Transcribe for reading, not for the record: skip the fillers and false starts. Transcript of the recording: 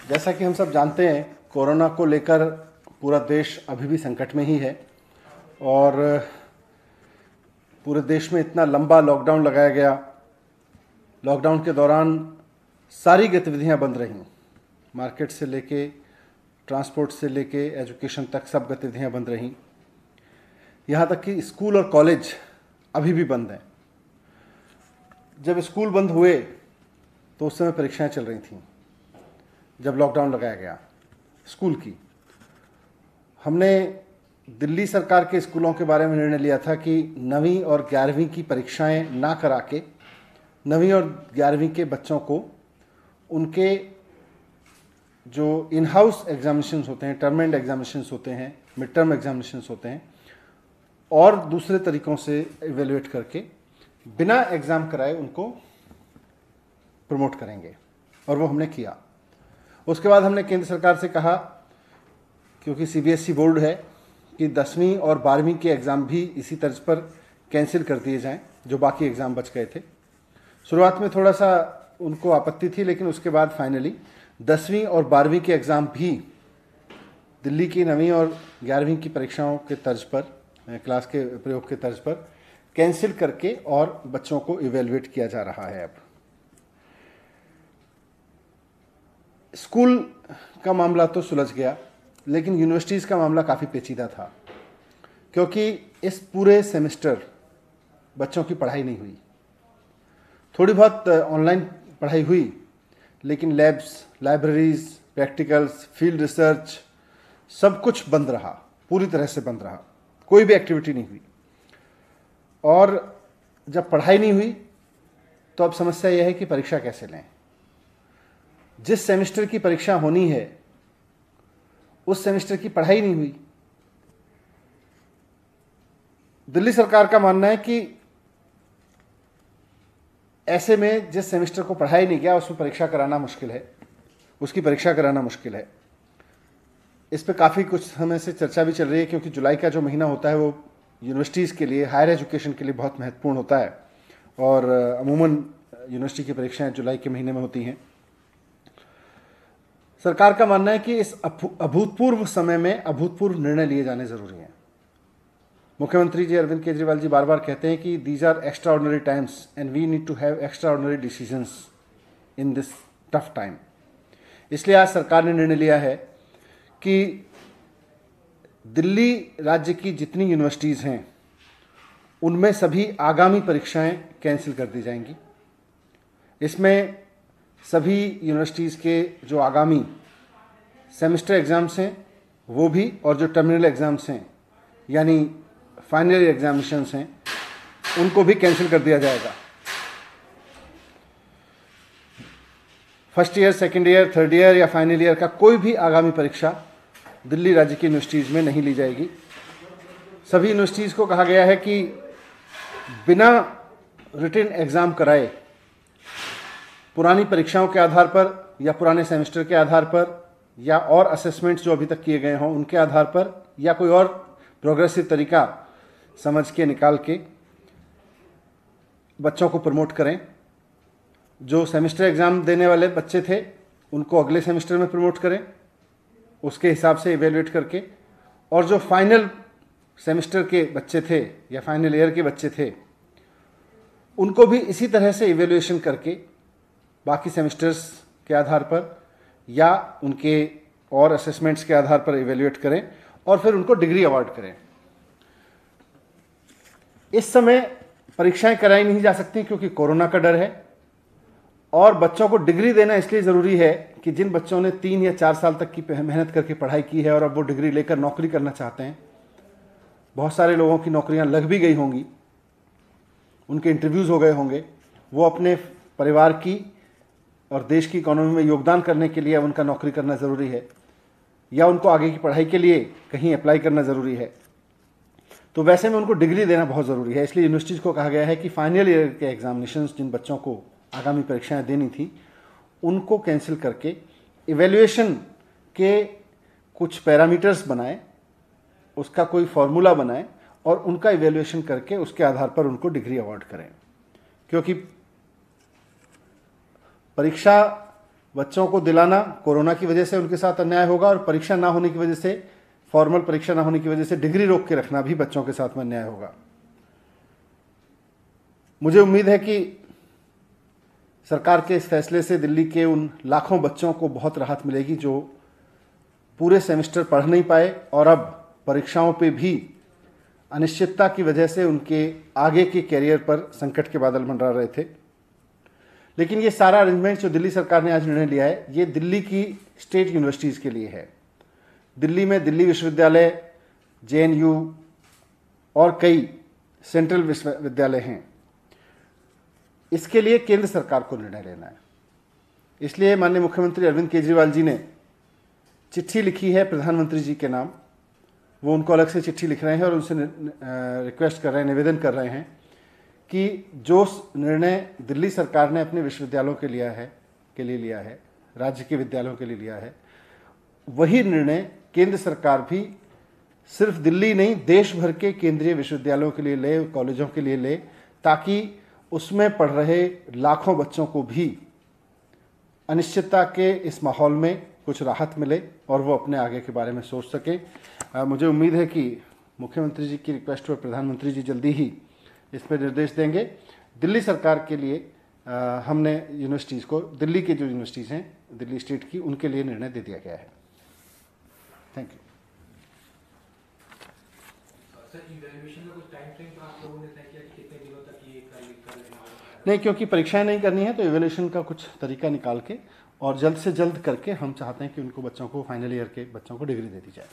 जैसा कि हम सब जानते हैं, कोरोना को लेकर पूरा देश अभी भी संकट में ही है और पूरे देश में इतना लंबा लॉकडाउन लगाया गया। लॉकडाउन के दौरान सारी गतिविधियां बंद रहीं, मार्केट से लेके ट्रांसपोर्ट से लेके एजुकेशन तक सब गतिविधियां बंद रहीं। यहाँ तक कि स्कूल और कॉलेज अभी भी बंद हैं। जब स्कूल बंद हुए तो उस समय परीक्षाएं चल रही थीं। जब लॉकडाउन लगाया गया स्कूल की, हमने दिल्ली सरकार के स्कूलों के बारे में निर्णय लिया था कि 9वीं और 11वीं की परीक्षाएं ना करा के 9वीं और 11वीं के बच्चों को उनके जो इन हाउस एग्जामिनेशंस होते हैं, टर्म एंड एग्जामिनेशंस होते हैं, मिड टर्म एग्जामिनेशंस होते हैं, और दूसरे तरीक़ों से इवेल्युएट करके बिना एग्ज़ाम कराए उनको प्रमोट करेंगे। और वो हमने किया। उसके बाद हमने केंद्र सरकार से कहा, क्योंकि सीबीएसई बोर्ड है, कि 10वीं और 12वीं के एग्ज़ाम भी इसी तर्ज पर कैंसिल कर दिए जाएं, जो बाकी एग्ज़ाम बच गए थे। शुरुआत में थोड़ा सा उनको आपत्ति थी, लेकिन उसके बाद फाइनली 10वीं और 12वीं के एग्ज़ाम भी दिल्ली की 9वीं और 11वीं की परीक्षाओं के तर्ज पर, क्लास के प्रयोग के तर्ज पर कैंसिल करके और बच्चों को इवेल्युएट किया जा रहा है। अब स्कूल का मामला तो सुलझ गया, लेकिन यूनिवर्सिटीज़ का मामला काफ़ी पेचीदा था, क्योंकि इस पूरे सेमेस्टर बच्चों की पढ़ाई नहीं हुई। थोड़ी बहुत ऑनलाइन पढ़ाई हुई, लेकिन labs, libraries, practicals, field research सब कुछ बंद रहा, पूरी तरह से बंद रहा। कोई भी एक्टिविटी नहीं हुई। और जब पढ़ाई नहीं हुई तो अब समस्या यह है कि परीक्षा कैसे लें। जिस सेमेस्टर की परीक्षा होनी है उस सेमेस्टर की पढ़ाई नहीं हुई। दिल्ली सरकार का मानना है कि ऐसे में जिस सेमेस्टर को पढ़ाई नहीं गया उसमें परीक्षा कराना मुश्किल है, उसकी परीक्षा कराना मुश्किल है। इस पे काफ़ी कुछ समय से चर्चा भी चल रही है, क्योंकि जुलाई का जो महीना होता है वो यूनिवर्सिटीज़ के लिए, हायर एजुकेशन के लिए बहुत महत्वपूर्ण होता है, और अमूमन यूनिवर्सिटी की परीक्षाएं जुलाई के महीने में होती हैं। सरकार का मानना है कि इस अभूतपूर्व समय में अभूतपूर्व निर्णय लिए जाने ज़रूरी हैं। मुख्यमंत्री जी अरविंद केजरीवाल जी बार बार कहते हैं कि these are extraordinary times and we need to have extraordinary decisions in this tough time. इसलिए आज सरकार ने निर्णय लिया है कि दिल्ली राज्य की जितनी यूनिवर्सिटीज़ हैं उनमें सभी आगामी परीक्षाएं कैंसिल कर दी जाएंगी। इसमें सभी यूनिवर्सिटीज़ के जो आगामी सेमेस्टर एग्ज़ाम्स हैं वो भी, और जो टर्मिनल एग्ज़ाम्स हैं यानी फाइनल एग्जामिनेशंस हैं, उनको भी कैंसिल कर दिया जाएगा। First year, second year, third year या फाइनल ईयर का कोई भी आगामी परीक्षा दिल्ली राज्य की यूनिवर्सिटीज़ में नहीं ली जाएगी। सभी यूनिवर्सिटीज़ को कहा गया है कि बिना रिटन एग्ज़ाम कराए, पुरानी परीक्षाओं के आधार पर या पुराने सेमेस्टर के आधार पर या और असेसमेंट्स जो अभी तक किए गए हों उनके आधार पर, या कोई और प्रोग्रेसिव तरीका समझ के निकाल के बच्चों को प्रमोट करें। जो सेमेस्टर एग्ज़ाम देने वाले बच्चे थे उनको अगले सेमेस्टर में प्रमोट करें, उसके हिसाब से इवेल्युएट करके, और जो फाइनल सेमेस्टर के बच्चे थे या फाइनल ईयर के बच्चे थे उनको भी इसी तरह से इवेल्युएशन करके बाकी सेमेस्टर्स के आधार पर या उनके और असेसमेंट्स के आधार पर इवेल्युएट करें और फिर उनको डिग्री अवार्ड करें। इस समय परीक्षाएं कराई नहीं जा सकती क्योंकि कोरोना का डर है, और बच्चों को डिग्री देना इसलिए ज़रूरी है कि जिन बच्चों ने 3 या 4 साल तक की मेहनत करके पढ़ाई की है और अब वो डिग्री लेकर नौकरी करना चाहते हैं, बहुत सारे लोगों की नौकरियां लग भी गई होंगी, उनके इंटरव्यूज़ हो गए होंगे, वो अपने परिवार की और देश की इकोनॉमी में योगदान करने के लिए उनका नौकरी करना ज़रूरी है, या उनको आगे की पढ़ाई के लिए कहीं अप्लाई करना ज़रूरी है। तो वैसे में उनको डिग्री देना बहुत ज़रूरी है। इसलिए यूनिवर्सिटीज़ को कहा गया है कि फाइनल ईयर के एग्जामिनेशंस जिन बच्चों को आगामी परीक्षाएं देनी थी उनको कैंसिल करके इवैल्यूएशन के कुछ पैरामीटर्स बनाएं, उसका कोई फॉर्मूला बनाएं और उनका इवैल्यूएशन करके उसके आधार पर उनको डिग्री अवार्ड करें। क्योंकि परीक्षा बच्चों को दिलाना कोरोना की वजह से उनके साथ अन्याय होगा, और परीक्षा ना होने की वजह से, फॉर्मल परीक्षा ना होने की वजह से डिग्री रोक के रखना भी बच्चों के साथ में अन्याय होगा। मुझे उम्मीद है कि सरकार के इस फैसले से दिल्ली के उन लाखों बच्चों को बहुत राहत मिलेगी जो पूरे सेमेस्टर पढ़ नहीं पाए और अब परीक्षाओं पे भी अनिश्चितता की वजह से उनके आगे के कैरियर पर संकट के बादल मंडरा रहे थे। लेकिन ये सारा अरेंजमेंट जो दिल्ली सरकार ने आज निर्णय लिया है, ये दिल्ली की स्टेट यूनिवर्सिटीज़ के लिए है। दिल्ली में दिल्ली विश्वविद्यालय, JNU और कई सेंट्रल विश्वविद्यालय हैं। इसके लिए केंद्र सरकार को निर्णय लेना है। इसलिए माननीय मुख्यमंत्री अरविंद केजरीवाल जी ने चिट्ठी लिखी है प्रधानमंत्री जी के नाम। वो उनको अलग से चिट्ठी लिख रहे हैं और उनसे रिक्वेस्ट कर रहे हैं, निवेदन कर रहे हैं कि जो निर्णय दिल्ली सरकार ने अपने विश्वविद्यालयों के लिए लिया है, राज्य के विद्यालयों के लिए लिया है, वही निर्णय केंद्र सरकार भी सिर्फ दिल्ली नहीं, देश भर के केंद्रीय विश्वविद्यालयों के लिए ले, कॉलेजों के लिए ले, ताकि उसमें पढ़ रहे लाखों बच्चों को भी अनिश्चितता के इस माहौल में कुछ राहत मिले और वो अपने आगे के बारे में सोच सकें। मुझे उम्मीद है कि मुख्यमंत्री जी की रिक्वेस्ट पर प्रधानमंत्री जी जल्दी ही इस पर निर्देश देंगे। दिल्ली सरकार के लिए हमने यूनिवर्सिटीज़ को, दिल्ली के जो यूनिवर्सिटीज़ हैं दिल्ली स्टेट की, उनके लिए निर्णय दे दिया गया है। Thank you. नहीं, क्योंकि परीक्षाएं नहीं करनी है तो इवैल्यूएशन का कुछ तरीका निकाल के और जल्द से जल्द करके हम चाहते हैं कि उनको बच्चों को, फाइनल ईयर के बच्चों को डिग्री दे दी जाए।